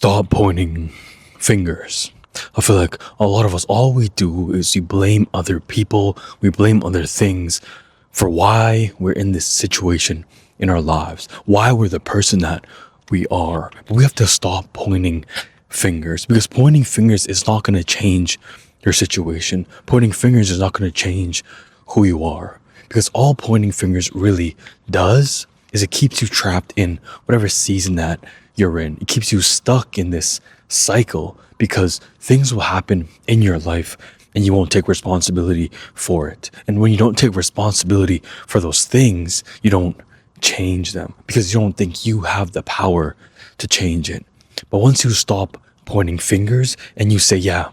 stop pointing fingers. I feel like a lot of us, all we do is we blame other people, we blame other things for why we're in this situation in our lives, why we're the person that we are. But we have to stop pointing fingers, because pointing fingers is not going to change your situation. Pointing fingers is not going to change who you are, because all pointing fingers really does is it keeps you trapped in whatever season that you're in. It keeps you stuck in this cycle, because things will happen in your life and you won't take responsibility for it. And when you don't take responsibility for those things, you don't change them, because you don't think you have the power to change it. But once you stop pointing fingers and you say, yeah,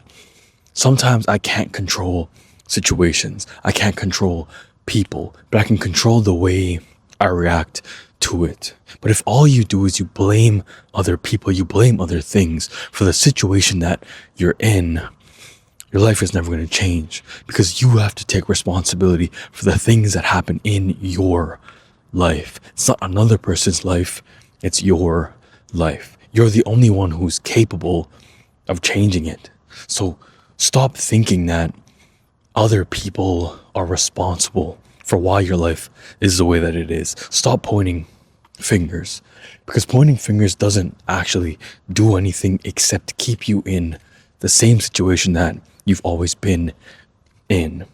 sometimes I can't control situations, I can't control people, but I can control the way I react to it. But if all you do is you blame other people, you blame other things for the situation that you're in, your life is never going to change, because you have to take responsibility for the things that happen in your life. It's not another person's life, it's your life. You're the only one who's capable of changing it. So stop thinking that other people are responsible for why your life is the way that it is. Stop pointing fingers, because pointing fingers doesn't actually do anything except keep you in the same situation that you've always been in.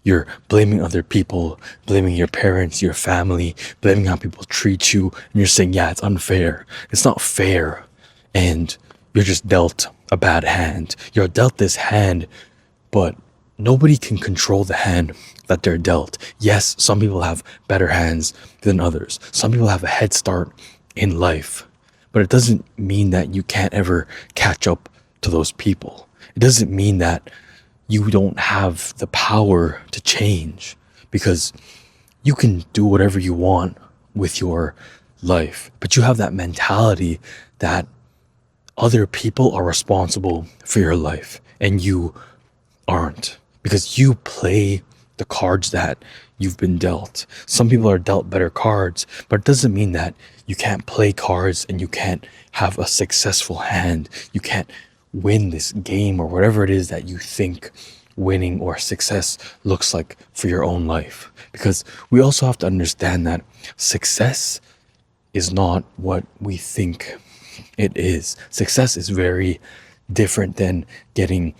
You're blaming other people, blaming your parents, your family, blaming how people treat you, and you're saying, yeah, it's unfair. It's not fair. And you're just dealt a bad hand. You're dealt this hand, but nobody can control the hand that they're dealt. Yes, some people have better hands than others. Some people have a head start in life, but it doesn't mean that you can't ever catch up to those people. It doesn't mean that you don't have the power to change, because you can do whatever you want with your life, but you have that mentality that other people are responsible for your life and you aren't, because you play the cards that you've been dealt. Some people are dealt better cards, but it doesn't mean that you can't play cards and you can't have a successful hand. You can't win this game or whatever it is that you think winning or success looks like for your own life. Because we also have to understand that success is not what we think it is. Success is very different than getting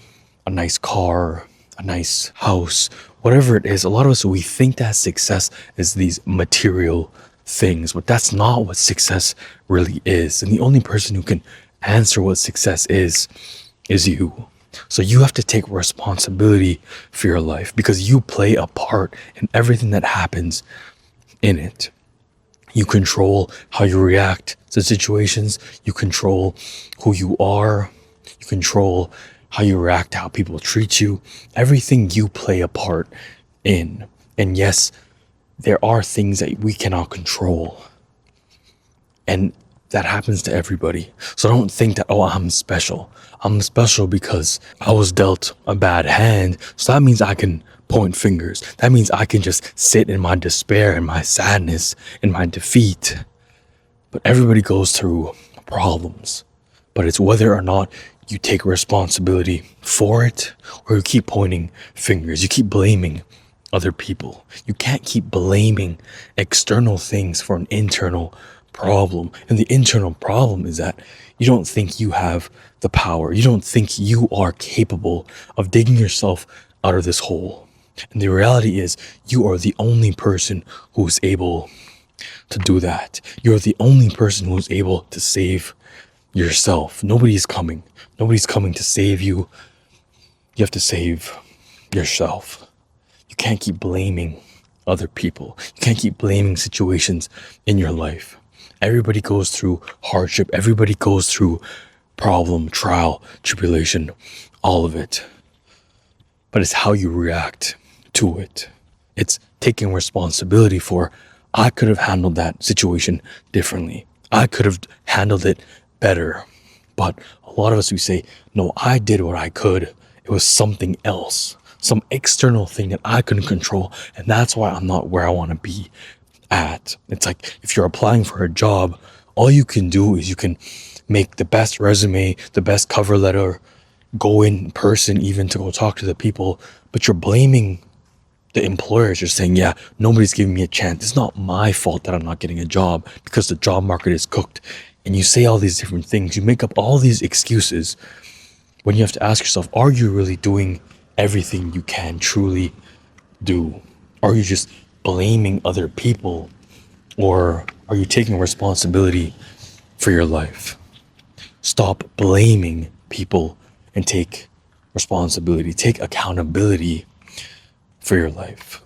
a nice car, a nice house, whatever it is. A lot of us, we think that success is these material things, but that's not what success really is. And the only person who can answer what success is you. So you have to take responsibility for your life, because you play a part in everything that happens in it. You control how you react to situations. You control who you are. You control how you react to how people treat you. Everything you play a part in. And yes, there are things that we cannot control. And that happens to everybody. So don't think that, oh, I'm special. I'm special because I was dealt a bad hand. So that means I can point fingers. That means I can just sit in my despair and my sadness and my defeat. But everybody goes through problems. But it's whether or not you take responsibility for it, or you keep pointing fingers. You keep blaming other people. You can't keep blaming external things for an internal problem. And the internal problem is that you don't think you have the power. You don't think you are capable of digging yourself out of this hole. And the reality is, you are the only person who is able to do that. You're the only person who is able to save yourself. Nobody's coming. Nobody's coming to save you. You have to save yourself. You can't keep blaming other people. You can't keep blaming situations in your life. Everybody goes through hardship. Everybody goes through problem, trial, tribulation, all of it. But it's how you react to it. It's taking responsibility for, I could have handled that situation differently. I could have handled it better. But a lot of us, we say, no, I did what I could. It was something else, some external thing that I couldn't control. And that's why I'm not where I want to be at. It's like if you're applying for a job, all you can do is you can make the best resume, the best cover letter, go in person even to go talk to the people, but you're blaming the employers. You're saying, yeah, nobody's giving me a chance. It's not my fault that I'm not getting a job because the job market is cooked. And you say all these different things. You make up all these excuses when you have to ask yourself, are you really doing everything you can truly do? Are you just blaming other people? Or are you taking responsibility for your life? Stop blaming people and take responsibility. Take accountability for your life.